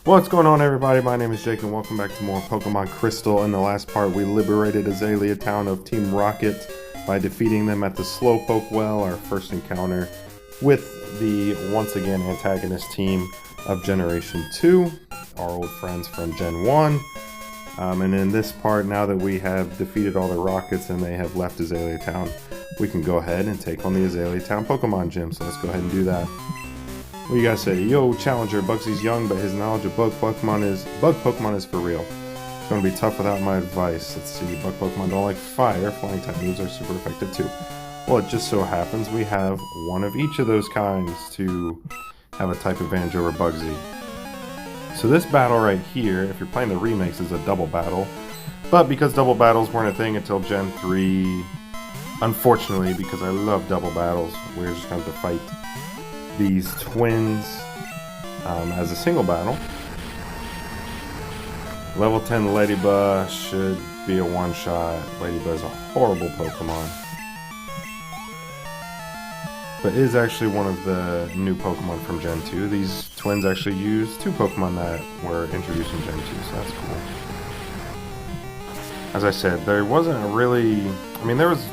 What's going on, everybody? My name is Jake and welcome back to more Pokemon Crystal. In the last part, we liberated Azalea Town of Team Rocket by defeating them at the Slowpoke Well, our first encounter with the, once again, antagonist team of Generation 2, our old friends from Gen 1. And in this part, now that we have defeated all the Rockets and they have left Azalea Town, we can go ahead and take on the Azalea Town Pokemon Gym. So let's go ahead and do that. What do you guys say? Yo, Challenger, Bugsy's young, but his knowledge of bug Pokemon is for real. It's going to be tough without my advice. Let's see, bug Pokemon don't like fire. Flying type moves are super effective too. Well, it just so happens we have one of each of those kinds to have a type advantage over Bugsy. So this battle right here, if you're playing the remakes, is a double battle. But because double battles weren't a thing until Gen 3, unfortunately, because I love double battles, we're just going to fight these twins as a single battle. Level 10 Ladybug should be a one-shot. Ladybug is a horrible Pokemon, but is actually one of the new Pokemon from Gen 2. These twins actually use two Pokemon that were introduced in Gen 2, so that's cool. As I said, there wasn't a really... there was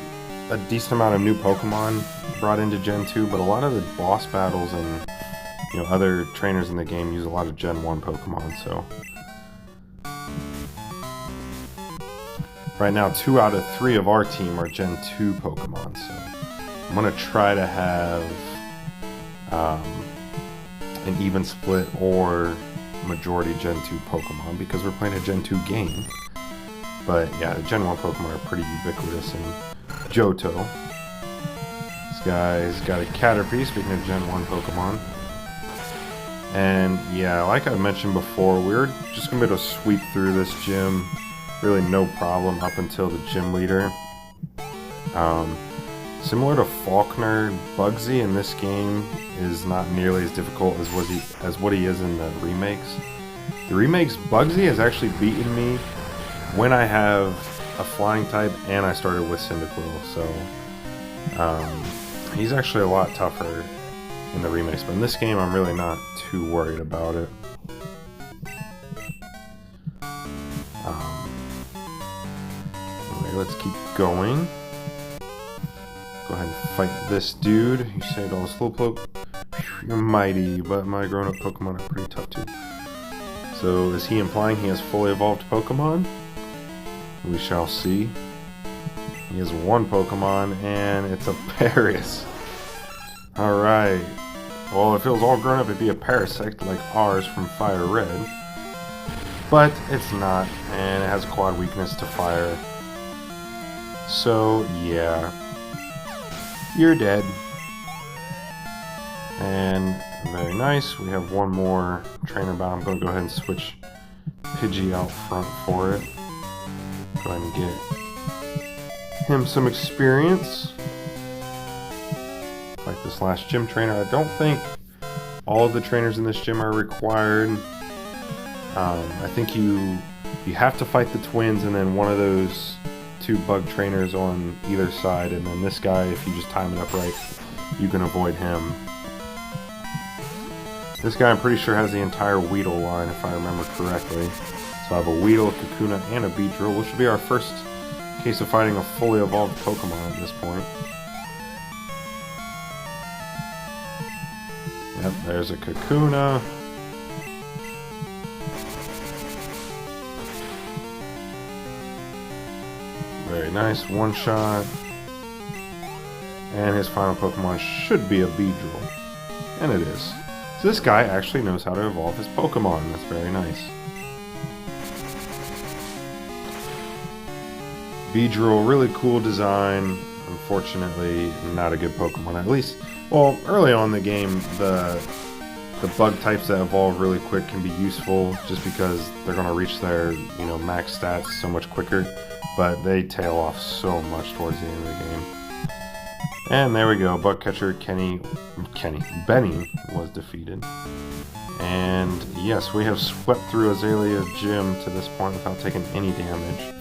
a decent amount of new Pokemon brought into Gen 2, but a lot of the boss battles and other trainers in the game use a lot of Gen 1 Pokemon, so... Right now, 2 out of 3 of our team are Gen 2 Pokemon, so... I'm going to try to have an even split or majority Gen 2 Pokemon, because we're playing a Gen 2 game. But yeah, the Gen 1 Pokemon are pretty ubiquitous in Johto. This guy's got a Caterpie, speaking of Gen 1 Pokemon. And yeah, like I mentioned before, we're just going to be able to sweep through this gym, really no problem, up until the gym leader. Similar to Faulkner, Bugsy in this game is not nearly as difficult as what he is in the remakes. The remakes, Bugsy has actually beaten me when I have a flying type and I started with Cyndaquil, so he's actually a lot tougher in the remakes, but in this game I'm really not too worried about it. Anyway, let's keep going. Go ahead and fight this dude. You saved all the Slowpoke. You're mighty, but my grown-up Pokemon are pretty tough too. So is he implying he has fully evolved Pokemon? We shall see. He has one Pokemon, and it's a Paris. Alright. Well, if it was all grown up, it'd be a Parasect like ours from Fire Red. But it's not, and it has a quad weakness to fire. So, yeah. You're dead. And very nice. We have one more trainer battle. I'm going to go ahead and switch Pidgey out front for it. Go ahead and get him some experience. Like this last gym trainer. I don't think all of the trainers in this gym are required. I think you have to fight the twins and then one of those two bug trainers on either side, and then this guy, if you just time it up right, you can avoid him. This guy I'm pretty sure has the entire Weedle line, if I remember correctly. So I have a Weedle, a Kakuna, and a Beedrill, which should be our first case of fighting a fully evolved Pokemon at this point. Yep, there's a Kakuna. Very nice, one shot. And his final Pokemon should be a Beedrill. And it is. So this guy actually knows how to evolve his Pokemon. That's very nice. Beedrill, really cool design. Unfortunately, not a good Pokemon. At least, well, early on in the game, the bug types that evolve really quick can be useful just because they're going to reach their, max stats so much quicker. But they tail off so much towards the end of the game. And there we go, bug catcher Benny was defeated. And yes, we have swept through Azalea Gym to this point without taking any damage.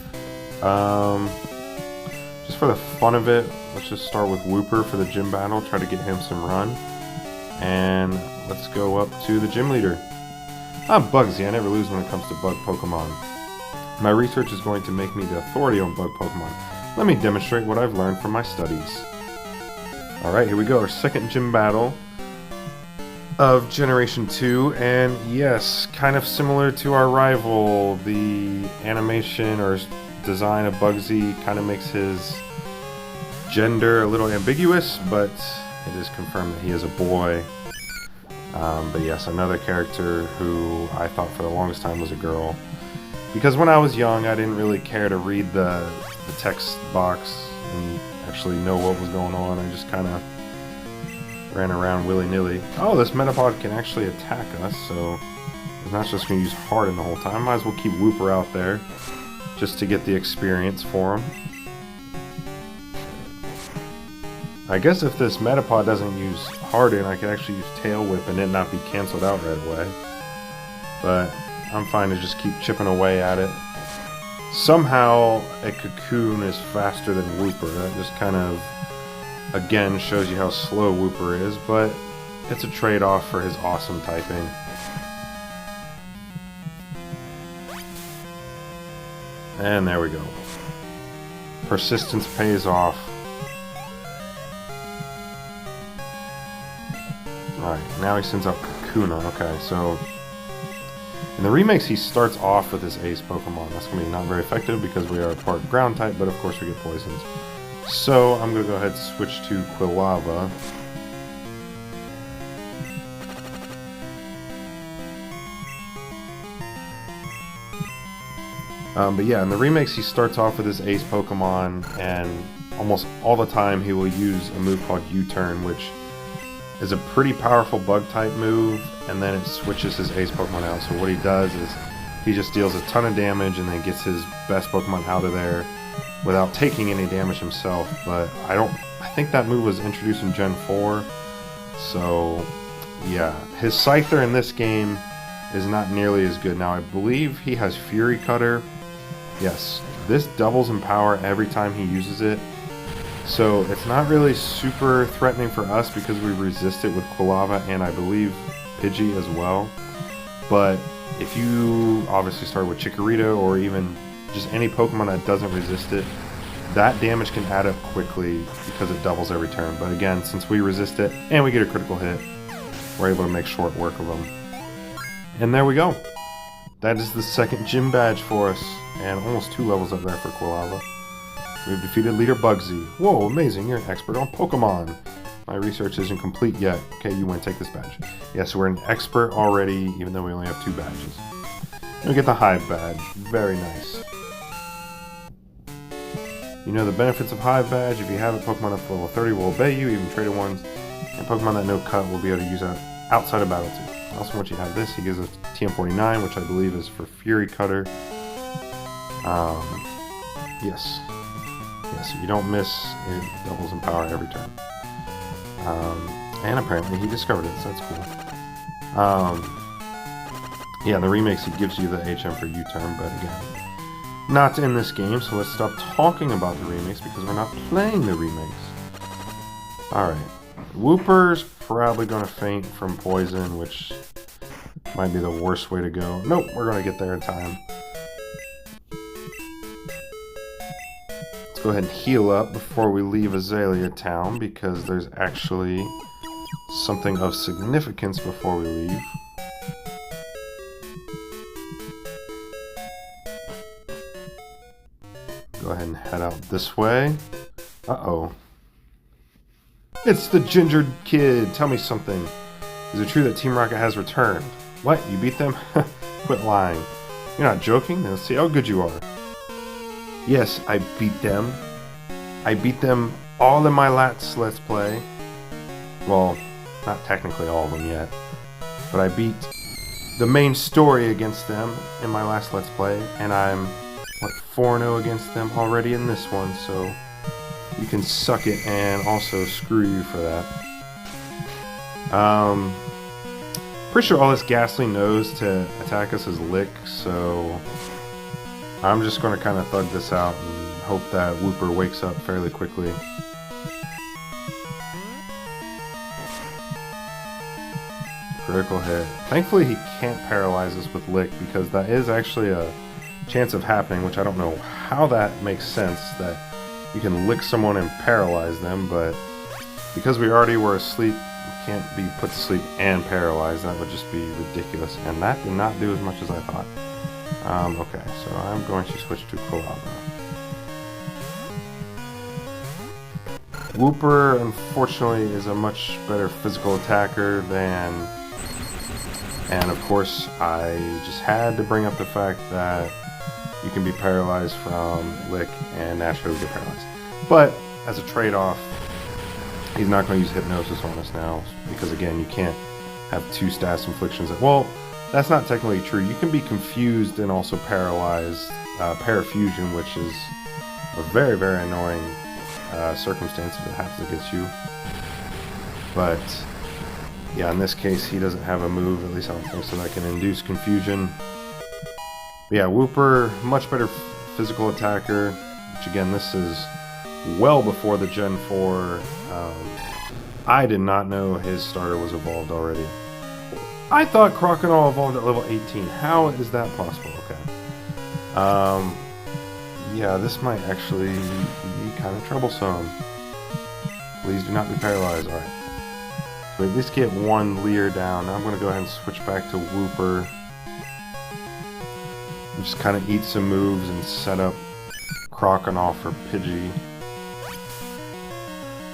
Just for the fun of it, let's just start with Wooper for the gym battle, try to get him some run. And let's go up to the gym leader. I'm Bugsy. I never lose when it comes to bug Pokemon. My research is going to make me the authority on bug Pokemon. Let me demonstrate what I've learned from my studies. Alright, here we go. Our second gym battle of Generation 2. And yes, kind of similar to our rival, the animation or design of Bugsy kind of makes his gender a little ambiguous, but it is confirmed that he is a boy. But yes, another character who I thought for the longest time was a girl. Because when I was young, I didn't really care to read the text box and actually know what was going on. I just kind of ran around willy-nilly. Oh, this Metapod can actually attack us, so it's not just going to use Harden the whole time. Might as well keep Wooper out there just to get the experience for him. I guess if this Metapod doesn't use Harden, I could actually use Tail Whip and it not be cancelled out right away. But I'm fine to just keep chipping away at it. Somehow a Cocoon is faster than Wooper. That just kind of, again, shows you how slow Wooper is, but it's a trade-off for his awesome typing. And there we go. Persistence pays off. Alright, now he sends out Kakuna. Okay, so in the remakes he starts off with his ace Pokemon. That's going to be not very effective because we are part ground type, but of course we get poisons. So I'm going to go ahead and switch to Quilava. But yeah, in the remakes he starts off with his ace Pokemon, and almost all the time he will use a move called U-Turn, which is a pretty powerful bug-type move, and then it switches his ace Pokemon out. So what he does is he just deals a ton of damage and then gets his best Pokemon out of there without taking any damage himself. But I think that move was introduced in Gen 4, so yeah. His Scyther in this game is not nearly as good. Now I believe he has Fury Cutter. Yes, this doubles in power every time he uses it. So it's not really super threatening for us because we resist it with Quilava and I believe Pidgey as well. But if you obviously start with Chikorita or even just any Pokemon that doesn't resist it, that damage can add up quickly because it doubles every turn. But again, since we resist it and we get a critical hit, we're able to make short work of them. And there we go. That is the second gym badge for us, and almost 2 levels up there for Quilava. We've defeated Leader Bugsy. Whoa, amazing, you're an expert on Pokemon. My research isn't complete yet. Okay, you win, take this badge. Yes, we're an expert already, even though we only have 2 badges. And we get the Hive badge. Very nice. You know the benefits of Hive badge. If you have a Pokemon up to level 30, will obey you, even traded ones. And Pokemon that no cut will be able to use that outside of battle too. Also, once you have this, he gives us TM49, which I believe is for Fury Cutter. Yes. Yes, you don't miss, it doubles in power every turn. And apparently he discovered it, so that's cool. Yeah, the remakes, he gives you the HM for U-Turn, but again, not in this game, so let's stop talking about the remakes because we're not playing the remakes. Alright, Wooper's probably going to faint from poison, which might be the worst way to go. Nope, we're going to get there in time. Let's go ahead and heal up before we leave Azalea Town, because there's actually something of significance before we leave. Go ahead and head out this way. Uh-oh. It's the Ginger Kid! Tell me something. Is it true that Team Rocket has returned? What? You beat them? Quit lying. You're not joking? Let's see how good you are. Yes, I beat them. I beat them all in my last Let's Play. Well, not technically all of them yet. But I beat the main story against them in my last Let's Play. And I'm, what, 4-0 against them already in this one. So you can suck it and also screw you for that. Pretty sure all this Ghastly knows to attack us is Lick, so I'm just going to kind of thug this out and hope that Wooper wakes up fairly quickly. Critical hit. Thankfully he can't paralyze us with Lick, because that is actually a chance of happening, which I don't know how that makes sense, that you can lick someone and paralyze them, but because we already were asleep, we can't be put to sleep and paralyzed. That would just be ridiculous, and that did not do as much as I thought. Okay, so I'm going to switch to Quilava. Wooper, unfortunately, is a much better physical attacker than... And of course, I just had to bring up the fact that you can be paralyzed from Lick and naturally get paralyzed. But, as a trade-off, he's not going to use Hypnosis on us now, because again, you can't have 2 status inflictions. Well, that's not technically true. You can be confused and also paralyzed, Parafusion, which is a very, very annoying circumstance if it happens against you. But yeah, in this case he doesn't have a move, at least I don't think so, that can induce confusion. But yeah, Wooper, much better physical attacker, which again, this is well before the Gen 4. I did not know his starter was evolved already. I thought Crocodile evolved at level 18. How is that possible? Okay. Yeah, this might actually be kind of troublesome. Please do not be paralyzed. Alright. So we at least get 1 Leer down. Now I'm going to go ahead and switch back to Wooper. And just kind of eat some moves and set up Crocodile for Pidgey.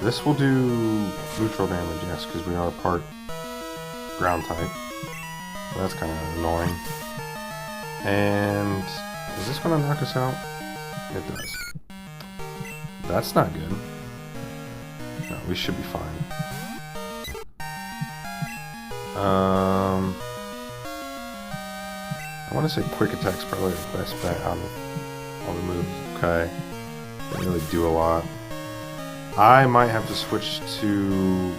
This will do neutral damage, yes, because we are part ground type. So that's kind of annoying. And is this going to knock us out? It does. That's not good. No, we should be fine. I want to say Quick Attack's probably the best bet out of all the moves. Okay. Didn't really do a lot. I might have to switch to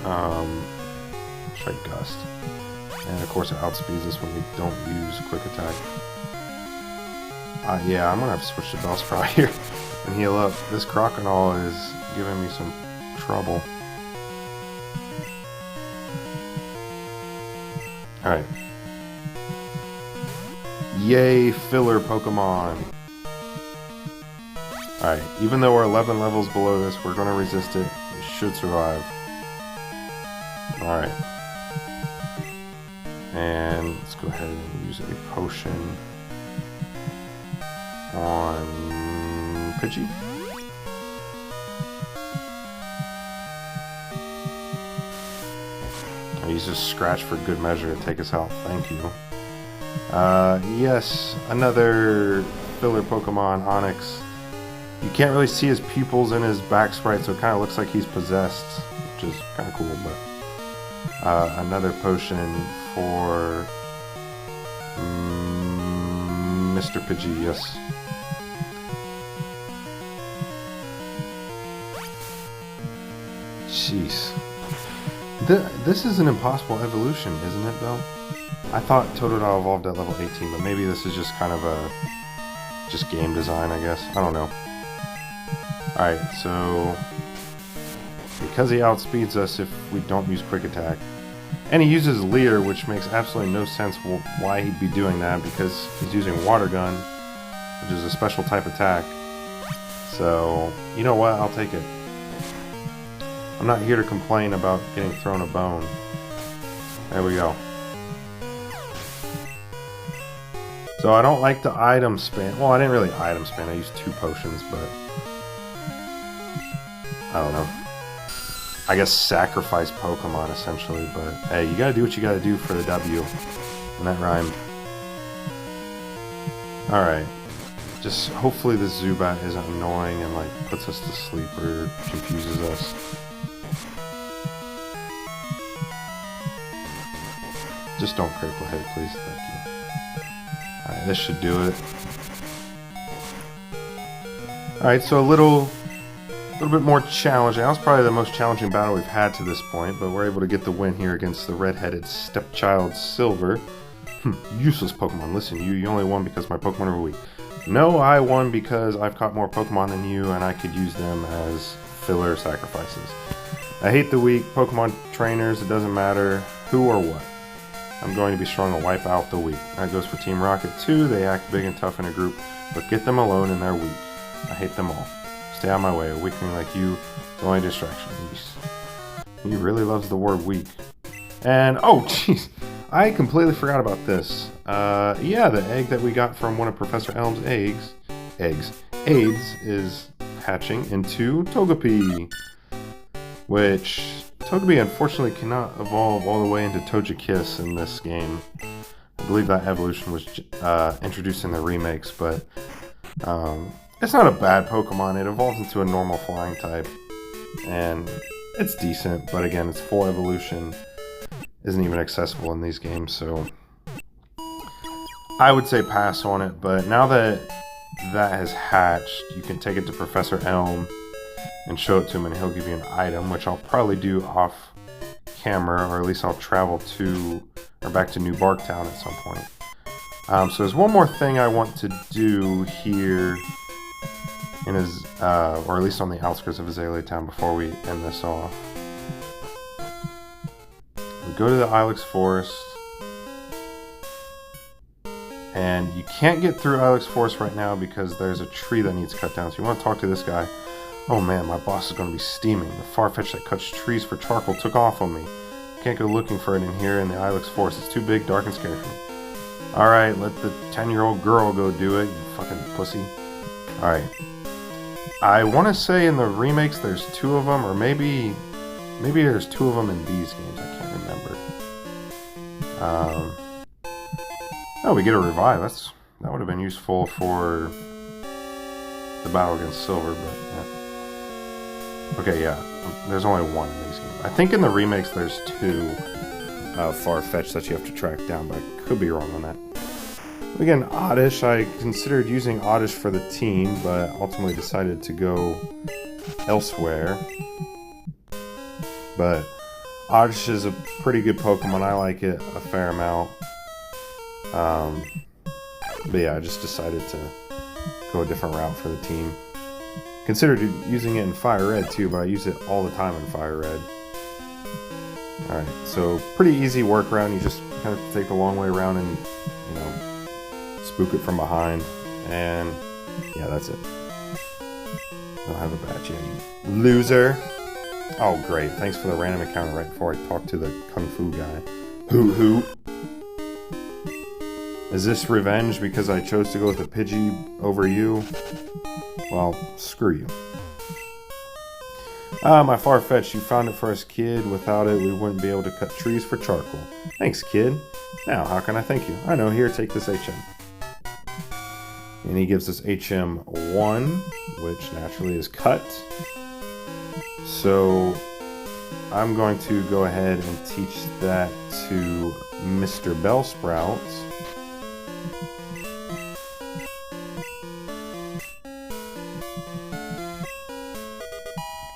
try Gust. And of course it outspeeds us when we don't use Quick Attack. Yeah, I'm gonna have to switch to Bellsprout here and heal up. This Crocodile is giving me some trouble. Alright. Yay, filler Pokemon! Alright, even though we're 11 levels below this, we're gonna resist it. We should survive. Alright. And let's go ahead and use a potion on Pidgey. I use this scratch for good measure to take us out. Thank you. Yes, another filler Pokemon, Onix. You can't really see his pupils in his back sprite, so it kind of looks like he's possessed, which is kind of cool, but another potion for Mr. Pidgey, yes. Jeez. This is an impossible evolution, isn't it, though? I thought Totodile evolved at level 18, but maybe this is just kind of a... just game design, I guess. I don't know. Alright, so... because he outspeeds us if we don't use Quick Attack. And he uses Leer, which makes absolutely no sense why he'd be doing that, because he's using Water Gun, which is a special type attack. So, you know what? I'll take it. I'm not here to complain about getting thrown a bone. There we go. So I don't like the item spam. Well, I didn't really item spam. I used 2 potions, but... I don't know. I guess sacrifice Pokemon, essentially. But, hey, you gotta do what you gotta do for the W. And that rhymed. Alright. Just hopefully this Zubat isn't annoying and, like, puts us to sleep or confuses us. Just don't critical hit, please. Thank you. Alright, this should do it. Alright, so a little bit more challenging. That was probably the most challenging battle we've had to this point, but we're able to get the win here against the red-headed stepchild Silver. Useless Pokemon. Listen, you only won because my Pokemon are weak. No, I won because I've caught more Pokemon than you, and I could use them as filler sacrifices. I hate the weak. Pokemon trainers, it doesn't matter who or what. I'm going to be strong and wipe out the weak. That goes for Team Rocket too. They act big and tough in a group, but get them alone and they're weak. I hate them all. Stay out of my way. A weakling like you is the only distraction. He really loves the word weak. And, oh, jeez. I completely forgot about this. Yeah, the egg that we got from one of Professor Elm's aids is hatching into Togepi. Which, Togepi unfortunately cannot evolve all the way into Togekiss in this game. I believe that evolution was introduced in the remakes, but it's not a bad Pokemon. It evolves into a normal flying type, and it's decent, but again, its full evolution isn't even accessible in these games, so I would say pass on it. But now that that has hatched, you can take it to Professor Elm and show it to him, and he'll give you an item, which I'll probably do off camera, or at least I'll travel to or back to New Barktown at some point. So there's one more thing I want to do here in his, or at least on the outskirts of Azalea Town before we end this off. We go to the Ilex Forest, and you can't get through Ilex Forest right now because there's a tree that needs cut down. So you want to talk to this guy. Oh man, my boss is going to be steaming. The Farfetch that cuts trees for charcoal took off on me. Can't go looking for it in here in the Ilex Forest. It's too big, dark, and scary for me. Alright, let the 10-year-old girl go do it, you fucking pussy. Alright. I want to say in the remakes there's 2 of them, or maybe there's 2 of them in these games. I can't remember. Oh, we get a revive. That would have been useful for the battle against Silver, but yeah. Okay, yeah. There's only 1 in these games. I think in the remakes there's 2 Farfetch that you have to track down, but I could be wrong on that. Again, Oddish. I considered using Oddish for the team, but ultimately decided to go elsewhere. But Oddish is a pretty good Pokemon. I like it a fair amount. But yeah, I just decided to go a different route for the team. Considered using it in Fire Red too, but I use it all the time in Fire Red. Alright, so pretty easy workaround. You just kind of take the long way around and, you know, spook it from behind. And yeah, that's it. I'll have a badge, yeah, you loser. Oh, great. Thanks for the random encounter right before I talk to the Kung Fu guy. Hoo. Is this revenge because I chose to go with a Pidgey over you? Well, screw you. My Farfetch, you found it for us, kid. Without it, we wouldn't be able to cut trees for charcoal. Thanks, kid. Now, how can I thank you? I know, here, take this HM. And he gives us HM1, which naturally is cut. So, I'm going to go ahead and teach that to Mr. Bellsprout.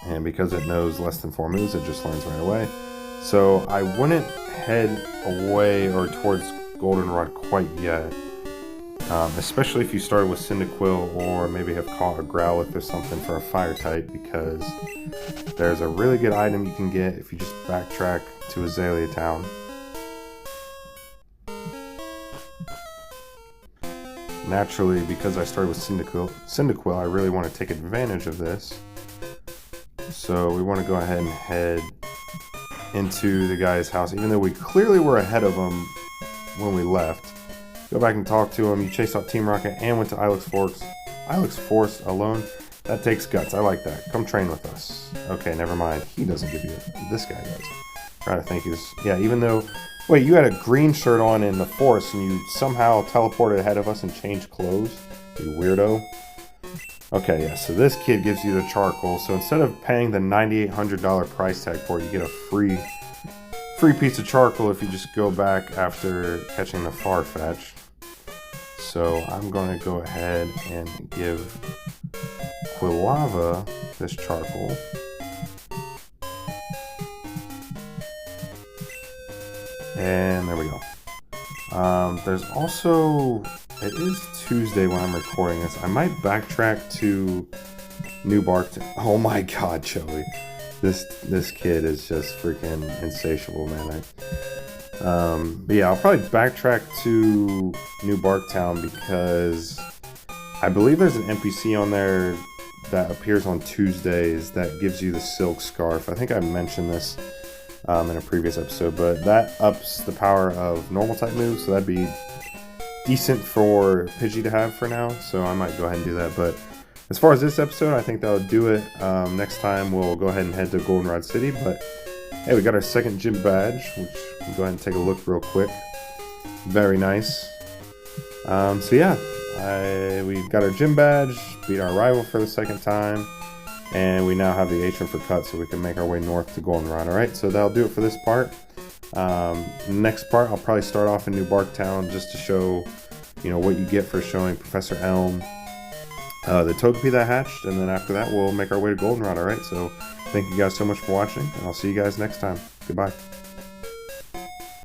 And because it knows less than 4 moves, it just learns right away. So I wouldn't head away or towards Goldenrod quite yet. Especially if you started with Cyndaquil or maybe have caught a Growlithe or something for a fire type, because there's a really good item you can get if you just backtrack to Azalea Town. Naturally, because I started with Cyndaquil, I really want to take advantage of this. So we want to go ahead and head into the guy's house, even though we clearly were ahead of him when we left. Go back and talk to him. You chased out Team Rocket and went to Ilex Forest alone. That takes guts. I like that. Come train with us. Okay, never mind. He doesn't give you it. This guy does. Trying to think he's... Yeah, even though... Wait, you had a green shirt on in the forest and you somehow teleported ahead of us and changed clothes? You weirdo. Okay, yeah, so this kid gives you the charcoal. So instead of paying the $9,800 price tag for it, you get a free piece of charcoal if you just go back after catching the Farfetch. So I'm going to go ahead and give Quilava this charcoal. And there we go. There's also... It is Tuesday when I'm recording this. I might backtrack to New Barktown. Oh my god, Joey. This kid is just freaking insatiable, man. But yeah, I'll probably backtrack to New Barktown because I believe there's an NPC on there that appears on Tuesdays that gives you the silk scarf. I think I mentioned this in a previous episode, but that ups the power of normal type moves, so that'd be decent for Pidgey to have for now, so I might go ahead and do that. But as far as this episode, I think that'll do it. Next time we'll go ahead and head to Goldenrod City, but hey, we got our second gym badge, which we'll go ahead and take a look real quick. Very nice. So yeah, we got our gym badge, beat our rival for the second time, and we now have the Atrium for cut, so we can make our way north to Goldenrod. Alright, so that'll do it for this part. Next part, I'll probably start off in New Barktown just to show, what you get for showing Professor Elm the Togepi that hatched, and then after that we'll make our way to Goldenrod. Alright, so thank you guys so much for watching, and I'll see you guys next time. Goodbye.